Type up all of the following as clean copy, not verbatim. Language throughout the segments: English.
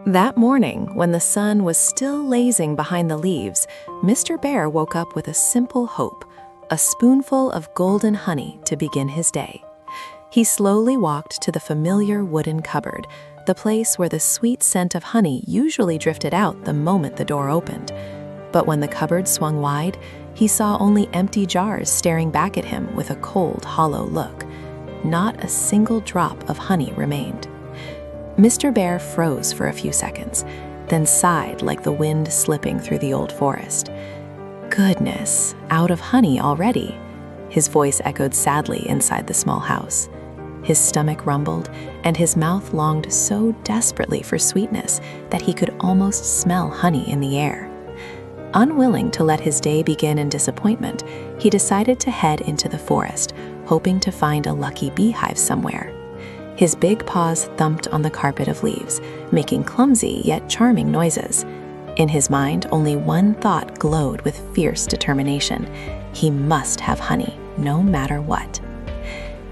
That morning, when the sun was still lazing behind the leaves, Mr. Bear woke up with a simple hope, a spoonful of golden honey to begin his day. He slowly walked to the familiar wooden cupboard, the place where the sweet scent of honey usually drifted out the moment the door opened. But when the cupboard swung wide, he saw only empty jars staring back at him with a cold, hollow look. Not a single drop of honey remained. Mr. Bear froze for a few seconds, then sighed like the wind slipping through the old forest. Goodness, out of honey already. His voice echoed sadly inside the small house. His stomach rumbled, and his mouth longed so desperately for sweetness that he could almost smell honey in the air. Unwilling to let his day begin in disappointment, he decided to head into the forest, hoping to find a lucky beehive somewhere. His big paws thumped on the carpet of leaves, making clumsy yet charming noises. In his mind, only one thought glowed with fierce determination. He must have honey, no matter what.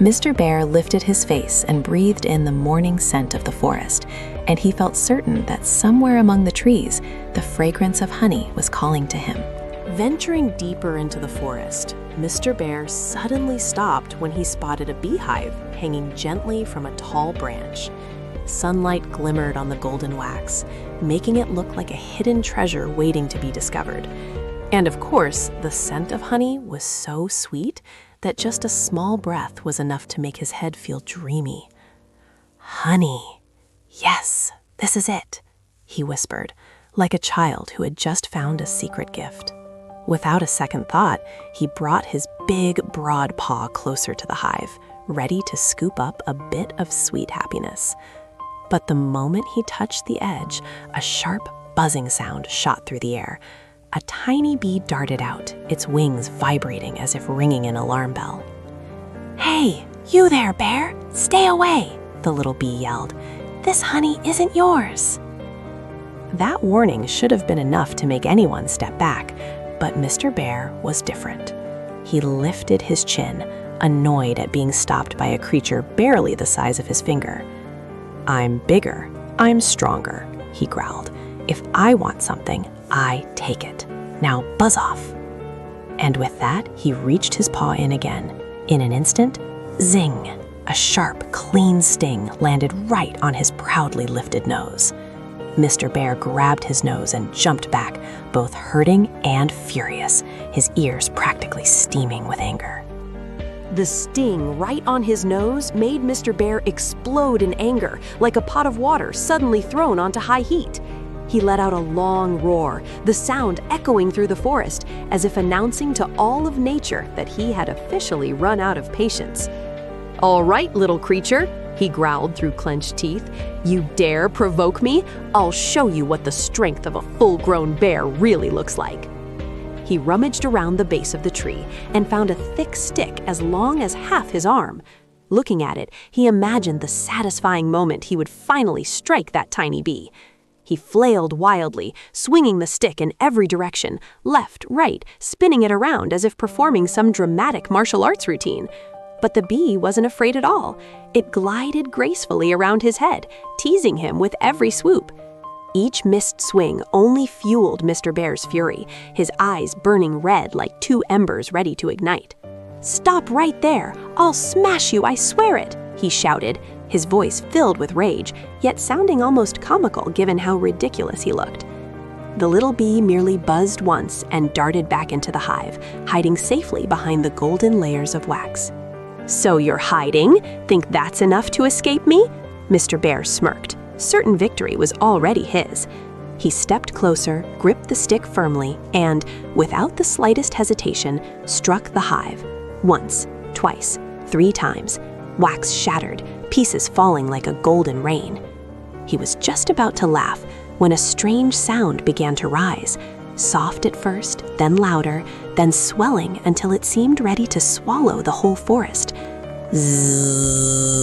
Mr. Bear lifted his face and breathed in the morning scent of the forest, and he felt certain that somewhere among the trees, the fragrance of honey was calling to him. Venturing deeper into the forest, Mr. Bear suddenly stopped when he spotted a beehive hanging gently from a tall branch. Sunlight glimmered on the golden wax, making it look like a hidden treasure waiting to be discovered. And of course, the scent of honey was so sweet that just a small breath was enough to make his head feel dreamy. Honey. Yes, this is it, he whispered, like a child who had just found a secret gift. Without a second thought, he brought his big, broad paw closer to the hive, ready to scoop up a bit of sweet happiness. But the moment he touched the edge, a sharp, buzzing sound shot through the air. A tiny bee darted out, its wings vibrating as if ringing an alarm bell. "Hey, you there, Bear! Stay away!" the little bee yelled. "This honey isn't yours." That warning should have been enough to make anyone step back, but Mr. Bear was different. He lifted his chin, annoyed at being stopped by a creature barely the size of his finger. "I'm bigger, I'm stronger," he growled. "If I want something, I take it. Now buzz off." And with that, he reached his paw in again. In an instant, zing! A sharp, clean sting landed right on his proudly lifted nose. Mr. Bear grabbed his nose and jumped back, both hurting and furious, his ears practically steaming with anger. The sting right on his nose made Mr. Bear explode in anger, like a pot of water suddenly thrown onto high heat. He let out a long roar, the sound echoing through the forest, as if announcing to all of nature that he had officially run out of patience. "All right, little creature," he growled through clenched teeth. "You dare provoke me? I'll show you what the strength of a full-grown bear really looks like." He rummaged around the base of the tree and found a thick stick as long as half his arm. Looking at it, he imagined the satisfying moment he would finally strike that tiny bee. He flailed wildly, swinging the stick in every direction, left, right, spinning it around as if performing some dramatic martial arts routine. But the bee wasn't afraid at all. It glided gracefully around his head, teasing him with every swoop. Each missed swing only fueled Mr. Bear's fury, his eyes burning red like two embers ready to ignite. "Stop right there! I'll smash you, I swear it!" he shouted, his voice filled with rage, yet sounding almost comical given how ridiculous he looked. The little bee merely buzzed once and darted back into the hive, hiding safely behind the golden layers of wax. "So you're hiding? Think that's enough to escape me?" Mr. Bear smirked. Certain victory was already his. He stepped closer, gripped the stick firmly, and, without the slightest hesitation, struck the hive. Once, twice, 3 times. Wax shattered, pieces falling like a golden rain. He was just about to laugh when a strange sound began to rise, soft at first, then louder, then swelling until it seemed ready to swallow the whole forest. Zzz.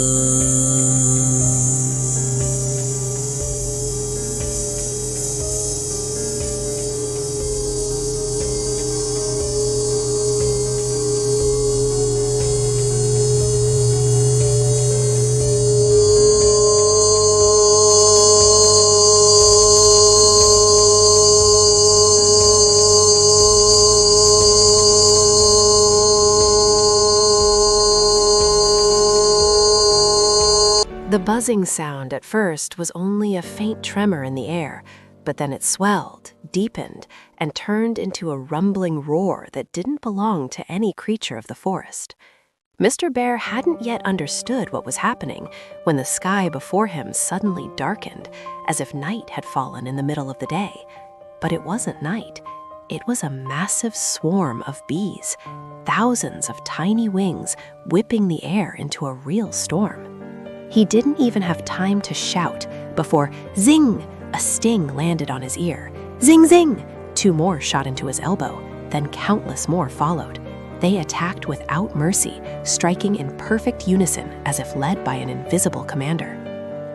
buzzing sound at first was only a faint tremor in the air, but then it swelled, deepened, and turned into a rumbling roar that didn't belong to any creature of the forest. Mr. Bear hadn't yet understood what was happening when the sky before him suddenly darkened, as if night had fallen in the middle of the day. But it wasn't night. It was a massive swarm of bees, thousands of tiny wings whipping the air into a real storm. He didn't even have time to shout before zing! A sting landed on his ear. Zing, zing! 2 more shot into his elbow, then countless more followed. They attacked without mercy, striking in perfect unison as if led by an invisible commander.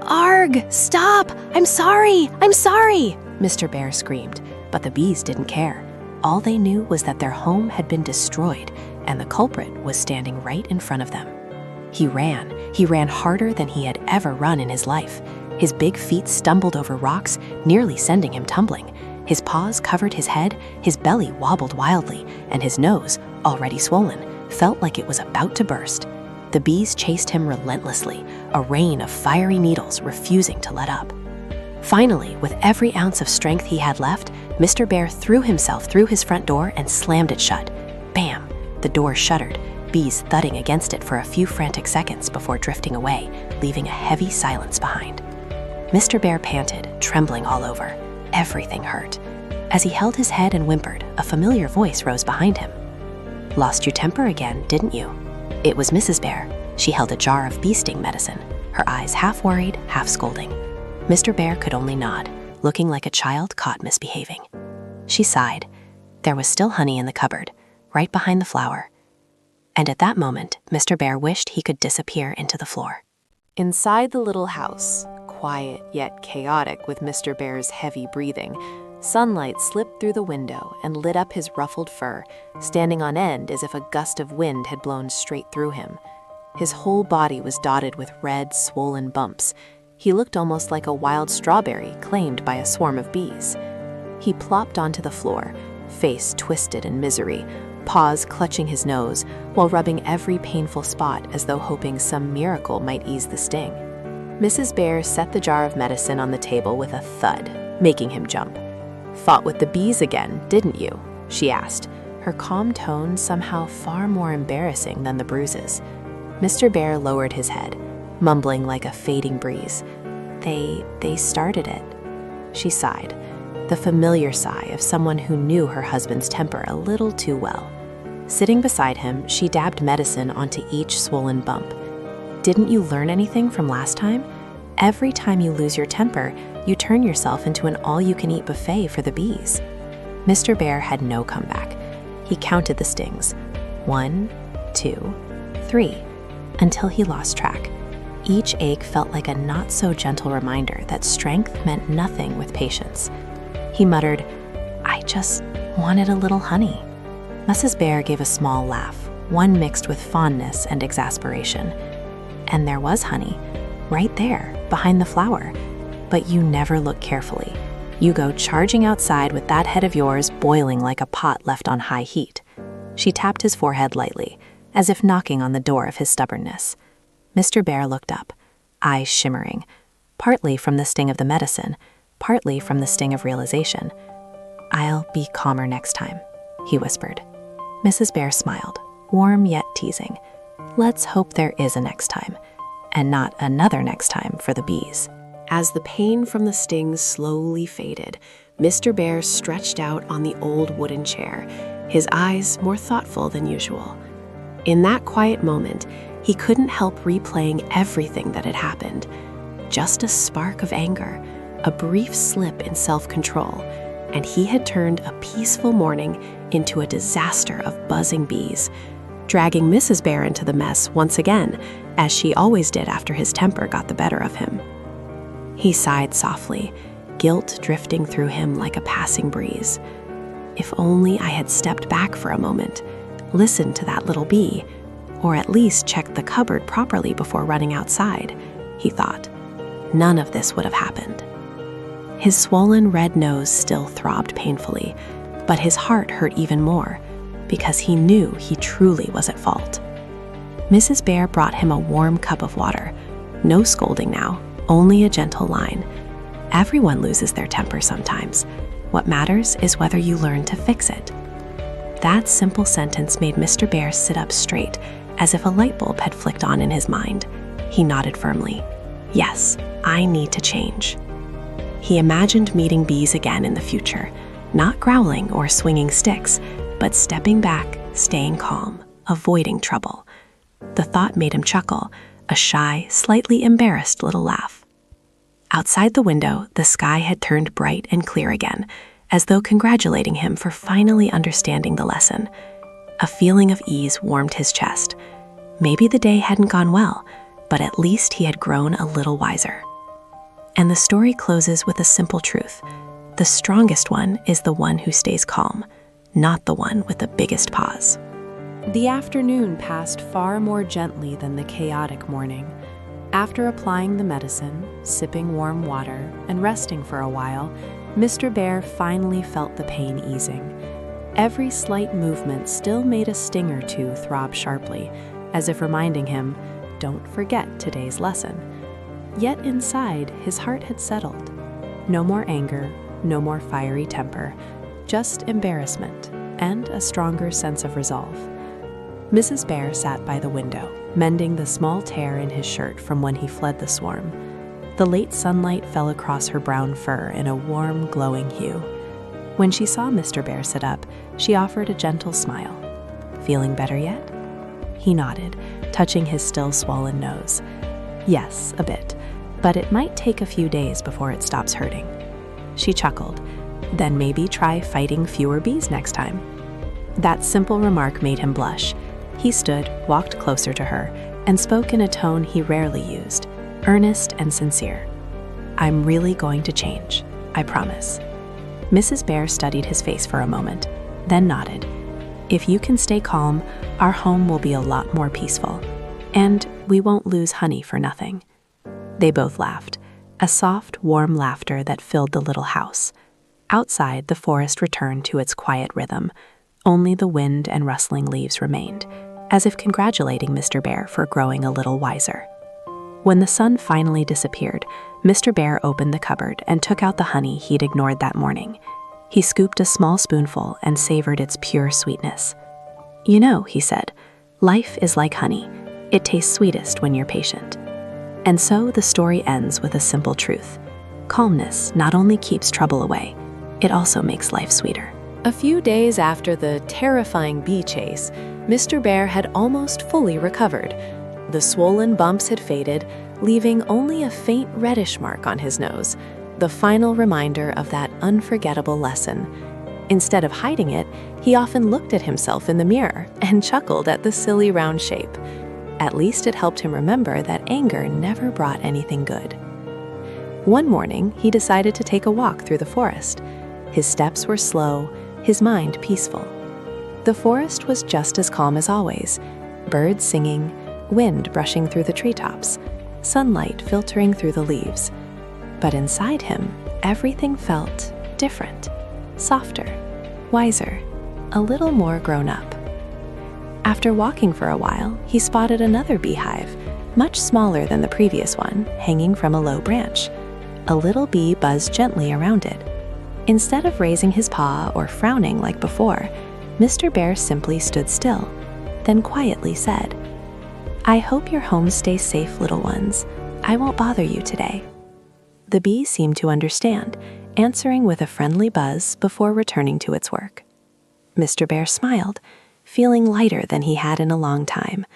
"Arg! Stop! I'm sorry! I'm sorry!" Mr. Bear screamed, but the bees didn't care. All they knew was that their home had been destroyed, and the culprit was standing right in front of them. He ran harder than he had ever run in his life. His big feet stumbled over rocks, nearly sending him tumbling. His paws covered his head, his belly wobbled wildly, and his nose, already swollen, felt like it was about to burst. The bees chased him relentlessly, a rain of fiery needles refusing to let up. Finally, with every ounce of strength he had left, Mr. Bear threw himself through his front door and slammed it shut. Bam! The door shuddered, bees thudding against it for a few frantic seconds before drifting away, leaving a heavy silence behind. Mr. Bear panted, trembling all over. Everything hurt. As he held his head and whimpered, a familiar voice rose behind him. "Lost your temper again, didn't you?" It was Mrs. Bear. She held a jar of bee sting medicine, her eyes half worried, half scolding. Mr. Bear could only nod, looking like a child caught misbehaving. She sighed. There was still honey in the cupboard, right behind the flower. And at that moment, Mr. Bear wished he could disappear into the floor. Inside the little house, quiet yet chaotic with Mr. Bear's heavy breathing, sunlight slipped through the window and lit up his ruffled fur, standing on end as if a gust of wind had blown straight through him. His whole body was dotted with red, swollen bumps. He looked almost like a wild strawberry claimed by a swarm of bees. He plopped onto the floor, face twisted in misery, paws clutching his nose, while rubbing every painful spot as though hoping some miracle might ease the sting. Mrs. Bear set the jar of medicine on the table with a thud, making him jump. "Fought with the bees again, didn't you?" she asked, her calm tone somehow far more embarrassing than the bruises. Mr. Bear lowered his head, mumbling like a fading breeze. They started it." She sighed, the familiar sigh of someone who knew her husband's temper a little too well. Sitting beside him, she dabbed medicine onto each swollen bump. "Didn't you learn anything from last time? Every time you lose your temper, you turn yourself into an all-you-can-eat buffet for the bees." Mr. Bear had no comeback. He counted the stings. 1, 2, 3, until he lost track. Each ache felt like a not-so-gentle reminder that strength meant nothing with patience. He muttered, "I just wanted a little honey." Mrs. Bear gave a small laugh, one mixed with fondness and exasperation. And there was honey, right there, behind the flower. But you never look carefully. You go charging outside with that head of yours boiling like a pot left on high heat. She tapped his forehead lightly, as if knocking on the door of his stubbornness. Mr. Bear looked up, eyes shimmering, partly from the sting of the medicine, partly from the sting of realization. "I'll be calmer next time," he whispered. Mrs. Bear smiled, warm yet teasing. Let's hope there is a next time, and not another next time for the bees. As the pain from the stings slowly faded, Mr. Bear stretched out on the old wooden chair, his eyes more thoughtful than usual. In that quiet moment, he couldn't help replaying everything that had happened. Just a spark of anger, a brief slip in self-control, and he had turned a peaceful morning into a disaster of buzzing bees, dragging Mrs. Bear into the mess once again, as she always did after his temper got the better of him. He sighed softly, guilt drifting through him like a passing breeze. If only I had stepped back for a moment, listened to that little bee, or at least checked the cupboard properly before running outside, he thought. None of this would have happened. His swollen red nose still throbbed painfully, but his heart hurt even more, because he knew he truly was at fault. Mrs. Bear brought him a warm cup of water, No scolding now, only a gentle line. Everyone loses their temper sometimes. What matters is whether you learn to fix it. That simple sentence made Mr. Bear sit up straight, as if a light bulb had flicked on in his mind. He nodded firmly. Yes, I need to change. He imagined meeting bees again in the future, not growling or swinging sticks, but stepping back, staying calm, avoiding trouble. The thought made him chuckle, a shy, slightly embarrassed little laugh. Outside the window, the sky had turned bright and clear again, as though congratulating him for finally understanding the lesson. A feeling of ease warmed his chest. Maybe the day hadn't gone well, but at least he had grown a little wiser. And the story closes with a simple truth. The strongest one is the one who stays calm, not the one with the biggest paws. The afternoon passed far more gently than the chaotic morning. After applying the medicine, sipping warm water, and resting for a while, Mr. Bear finally felt the pain easing. Every slight movement still made a sting or two throb sharply, as if reminding him, don't forget today's lesson. Yet inside, his heart had settled. No more anger, no more fiery temper, just embarrassment and a stronger sense of resolve. Mrs. Bear sat by the window, mending the small tear in his shirt from when he fled the swarm. The late sunlight fell across her brown fur in a warm, glowing hue. When she saw Mr. Bear sit up, she offered a gentle smile. Feeling better yet? He nodded, touching his still swollen nose. Yes, a bit, but it might take a few days before it stops hurting. She chuckled. Then maybe try fighting fewer bees next time. That simple remark made him blush. He stood, walked closer to her, and spoke in a tone he rarely used, earnest and sincere. I'm really going to change, I promise. Mrs. Bear studied his face for a moment, then nodded. If you can stay calm, our home will be a lot more peaceful, and we won't lose honey for nothing. They both laughed, a soft, warm laughter that filled the little house. Outside, the forest returned to its quiet rhythm. Only the wind and rustling leaves remained, as if congratulating Mr. Bear for growing a little wiser. When the sun finally disappeared, Mr. Bear opened the cupboard and took out the honey he'd ignored that morning. He scooped a small spoonful and savored its pure sweetness. You know, he said, life is like honey. It tastes sweetest when you're patient. And so the story ends with a simple truth. Calmness not only keeps trouble away, it also makes life sweeter. A few days after the terrifying bee chase, Mr. Bear had almost fully recovered. The swollen bumps had faded, leaving only a faint reddish mark on his nose, the final reminder of that unforgettable lesson. Instead of hiding it, he often looked at himself in the mirror and chuckled at the silly round shape. At least it helped him remember that anger never brought anything good. One morning, he decided to take a walk through the forest. His steps were slow, his mind peaceful. The forest was just as calm as always, birds singing, wind brushing through the treetops, sunlight filtering through the leaves. But inside him, everything felt different, softer, wiser, a little more grown up. After walking for a while, he spotted another beehive, much smaller than the previous one, hanging from a low branch. A little bee buzzed gently around it. Instead of raising his paw or frowning like before, Mr. Bear simply stood still, then quietly said, I hope your home stays safe, little ones. I won't bother you today. The bee seemed to understand, answering with a friendly buzz before returning to its work. Mr. Bear smiled, feeling lighter than he had in a long time,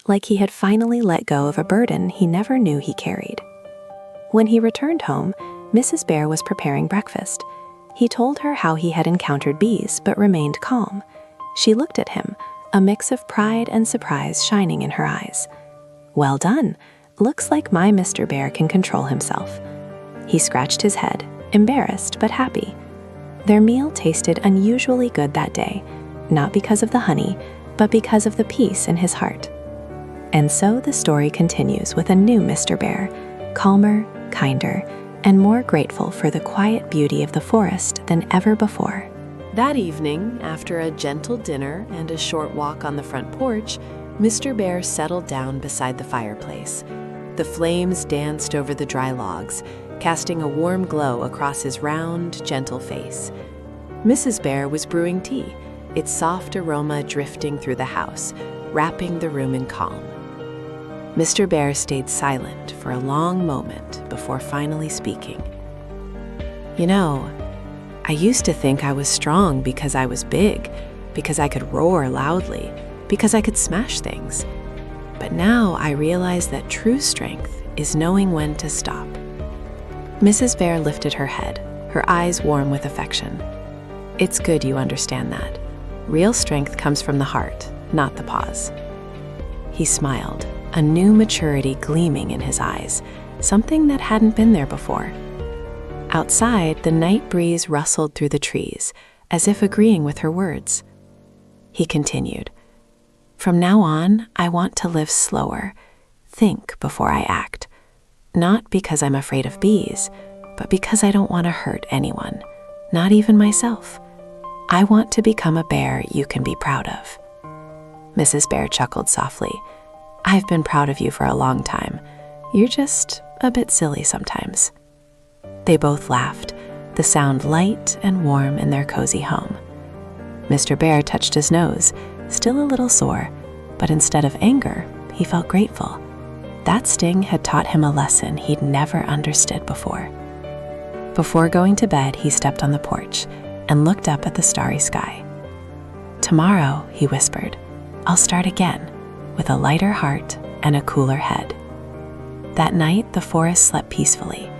like he had finally let go of a burden he never knew he carried. When he returned home, Mrs. Bear was preparing breakfast. He told her how he had encountered bees but remained calm. She looked at him, a mix of pride and surprise shining in her eyes. Well done. Looks like my Mr. Bear can control himself. He scratched his head, embarrassed but happy. Their meal tasted unusually good that day, not because of the honey, but because of the peace in his heart. And so the story continues with a new Mr. Bear, calmer, kinder, and more grateful for the quiet beauty of the forest than ever before. That evening, after a gentle dinner and a short walk on the front porch, Mr. Bear settled down beside the fireplace. The flames danced over the dry logs, casting a warm glow across his round, gentle face. Mrs. Bear was brewing tea, its soft aroma drifting through the house, wrapping the room in calm. Mr. Bear stayed silent for a long moment before finally speaking. "You know, I used to think I was strong because I was big, because I could roar loudly, because I could smash things. But now I realize that true strength is knowing when to stop." Mrs. Bear lifted her head, her eyes warm with affection. "It's good you understand that. Real strength comes from the heart, not the paws." He smiled, a new maturity gleaming in his eyes, something that hadn't been there before. Outside, the night breeze rustled through the trees, as if agreeing with her words. He continued, "From now on, I want to live slower, think before I act. Not because I'm afraid of bees, but because I don't want to hurt anyone, not even myself. I want to become a bear you can be proud of." Mrs. Bear chuckled softly. "I've been proud of you for a long time. You're just a bit silly sometimes." They both laughed, the sound light and warm in their cozy home. Mr. Bear touched his nose, still a little sore, but instead of anger, he felt grateful. That sting had taught him a lesson he'd never understood before. Before going to bed, he stepped on the porch and looked up at the starry sky. "Tomorrow," he whispered, "I'll start again, with a lighter heart and a cooler head." That night, the forest slept peacefully,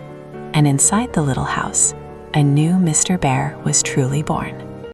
and inside the little house, a new Mr. Bear was truly born.